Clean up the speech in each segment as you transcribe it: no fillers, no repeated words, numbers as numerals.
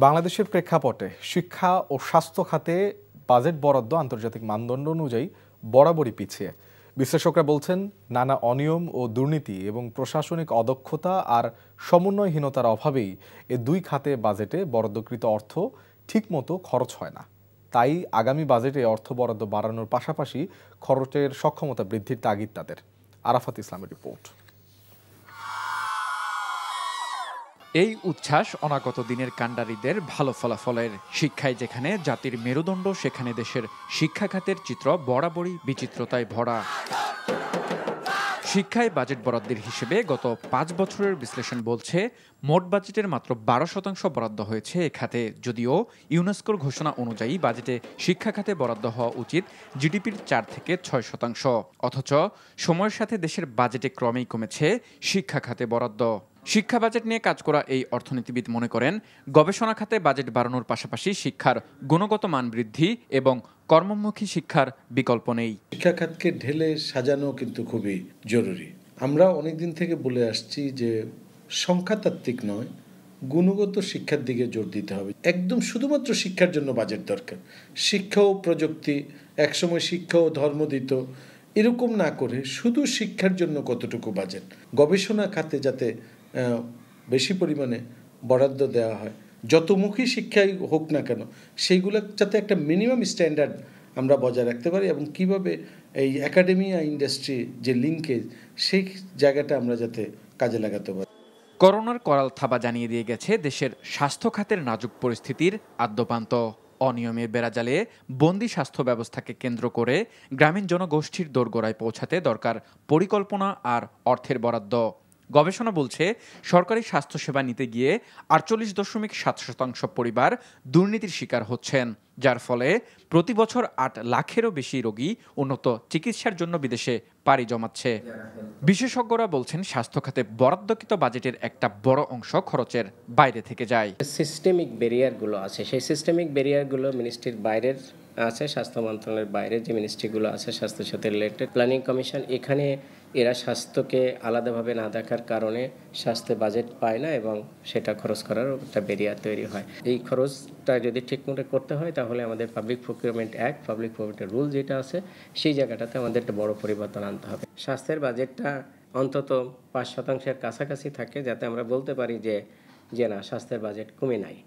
বাংলাদেশের প্রেক্ষাপটে শিক্ষা ও স্বাস্থ্য খাতে বাজেট বরাদ্দ আন্তর্জাতিক মানদণ্ড অনুযায়ী বরাবরই পিছিয়ে। বিশ্লেষকরা বলছেন, নানা অনিয়ম ও দুর্নীতি এবং প্রশাসনিক অদক্ষতা আর সমন্বয়হীনতার অভাবেই এ দুই খাতে বাজেটে বরাদ্দকৃত অর্থ ঠিকমতো খরচ হয় না। তাই আগামী বাজেটে অর্থ বরাদ্দ বাড়ানোর পাশাপাশি খরচের সক্ষমতা বৃদ্ধির তাগিদ তাদের। আরাফাত ইসলামের রিপোর্ট। এই উচ্ছ্বাস অনাগত দিনের কাণ্ডারীদের ভালো ফলাফলের। শিক্ষায় যেখানে জাতির মেরুদণ্ড, সেখানে দেশের শিক্ষা খাতের চিত্র বরাবরই বিচিত্রতায় ভরা। শিক্ষায় বাজেট বরাদ্দের হিসেবে গত 5 বছরের বিশ্লেষণ বলছে, মোট বাজেটের মাত্র 12% বরাদ্দ হয়েছে এ খাতে। যদিও ইউনেস্কোর ঘোষণা অনুযায়ী বাজেটে শিক্ষা খাতে বরাদ্দ হওয়া উচিত জিডিপির 4 থেকে 6%। অথচ সময়ের সাথে দেশের বাজেটে ক্রমেই কমেছে শিক্ষা খাতে বরাদ্দ। শিক্ষা বাজেট নিয়ে কাজ করা এই অর্থনীতিবিদ মনে করেন, গবেষণা খাতে বাজেট বাড়ানোর পাশাপাশি শিক্ষার গুণগত মান বৃদ্ধি এবং কর্মমুখী শিক্ষার বিকল্প নেই। শিক্ষা খাতকে ঢেলে সাজানো কিন্তু খুবই জরুরি। আমরা অনেকদিন থেকে বলে আসছি যে সংখ্যাতাত্ত্বিক নয়, গুণগত শিক্ষার দিকে জোর দিতে হবে। একদম শুধুমাত্র শিক্ষার জন্য বাজেট দরকার। শিক্ষা ও প্রযুক্তি, একসময় শিক্ষা ও ধর্ম দিত, এরকম না করে শুধু শিক্ষার জন্য কতটুকু বাজেট। গবেষণা খাতে যাতে বেশি পরিমাণে বরাদ্দ দেওয়া হয়, যতমুখী শিক্ষাই হোক না কেন, সেইগুলো যাতে একটা মিনিমাম স্ট্যান্ডার্ড আমরা বজায় রাখতে পারি এবং কিভাবে এই একাডেমিয়া ইন্ডাস্ট্রি যে লিঙ্কেজ, সেই জায়গাটা আমরা যাতে কাজে লাগাতে পারি। করোনার করাল থাবা জানিয়ে দিয়ে গেছে দেশের স্বাস্থ্য খাতের নাজুক পরিস্থিতির আদ্যপান্ত। অনিয়মের বেড়াজালে বন্দি স্বাস্থ্য ব্যবস্থাকে কেন্দ্র করে গ্রামীণ জনগোষ্ঠীর দোরগোড়ায় পৌঁছাতে দরকার পরিকল্পনা আর অর্থের বরাদ্দ। গবেষণা বলছে, সরকারি স্বাস্থ্যসেবা নিতে গিয়ে 48.7% পরিবার দুর্নীতির শিকার হচ্ছেন, যার ফলে প্রতি বছর 8 লাখেরও বেশি রোগী উন্নত চিকিৎসার জন্য বিদেশে পাড়ি জমাচ্ছে। বিশেষজ্ঞরা বলছেন, স্বাস্থ্য খাতে বরাদ্দকৃত বাজেটের একটা বড় অংশ খরচের বাইরে থেকে যায়। সিস্টেমিক ব্যারিয়ারগুলো আছে, সেই সিস্টেমিক ব্যারিয়ারগুলো মিনিস্ট্রির বাইরের আছে, স্বাস্থ্য মন্ত্রণালয়ের বাইরে যে মিনিস্ট্রিগুলো আছে, স্বাস্থ্যের সাথে রিলেটেড প্ল্যানিং কমিশন, এখানে এরা স্বাস্থ্যকে আলাদাভাবে না দেখার কারণে স্বাস্থ্যে বাজেট পায় না এবং সেটা খরচ করার একটা ব্যারিয়ার তৈরি হয়। এই খরচটা যদি ঠিকমতো করতে হয় তাহলে আমাদের public procurement act, public procurement rule যেটা আছে, সেই জায়গাটাতে আমাদের একটা বড় পরিবর্তন আনতে হবে। স্বাস্থ্যের বাজেটটা অন্তত 5% কাছাকাছি থাকে, যাতে আমরা বলতে পারি যে না, স্বাস্থ্যের বাজেট কমে নাই।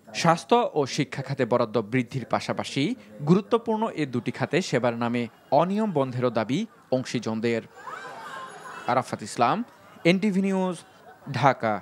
স্বাস্থ্য ও শিক্ষা খাতে বরাদ্দ বৃদ্ধির পাশাপাশি গুরুত্বপূর্ণ এ দুটি খাতে সেবার নামে অনিয়ম বন্ধেরও দাবি অংশীজনদের। আরাফাত ইসলাম, এনটিভি নিউজ, ঢাকা।